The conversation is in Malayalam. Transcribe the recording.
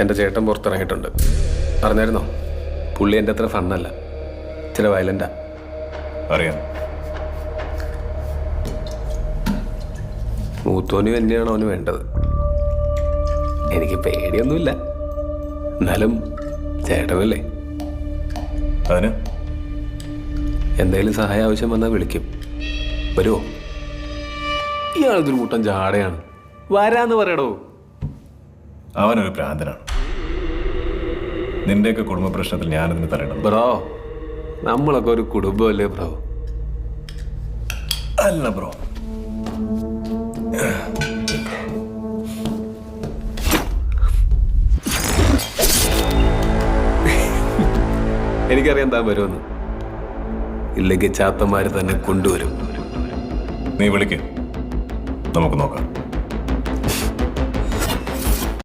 എൻ്റെ ചേട്ടൻ പുറത്തിറങ്ങിയിട്ടുണ്ട്. അറിഞ്ഞായിരുന്നോ? പുള്ളി എൻ്റെ അത്ര ഫണ്ണല്ല, ചില വയലൻ്റാ. അറിയാം. മൂത്തോന് തന്നെയാണ് അവന് വേണ്ടത്. എനിക്ക് പേടിയൊന്നുമില്ല, എന്നാലും ചേട്ടനല്ലേ. അതിന് എന്തെങ്കിലും സഹായം ആവശ്യം വന്നാൽ വിളിക്കും. വരുമോ? ഇയാളിതൊരു കൂട്ടം ജാടയാണ്. വരാന്ന് പറയടോ. അവനൊരു ഭ്രാന്തനാണ്. നിന്റെയൊക്കെ കുടുംബ പ്രശ്നത്തിൽ ഞാനതിന് തരണം. ബ്രോ, നമ്മളൊക്കെ ഒരു കുടുംബമല്ലേ ബ്രോ? അല്ല ബ്രോ, എനിക്കറിയാം താൻ വരുമെന്ന്. ഇല്ലെങ്കിൽ ചാത്തന്മാര് തന്നെ കൊണ്ടുവരും. നീ വിളിക്ക്, നമുക്ക് നോക്കാം.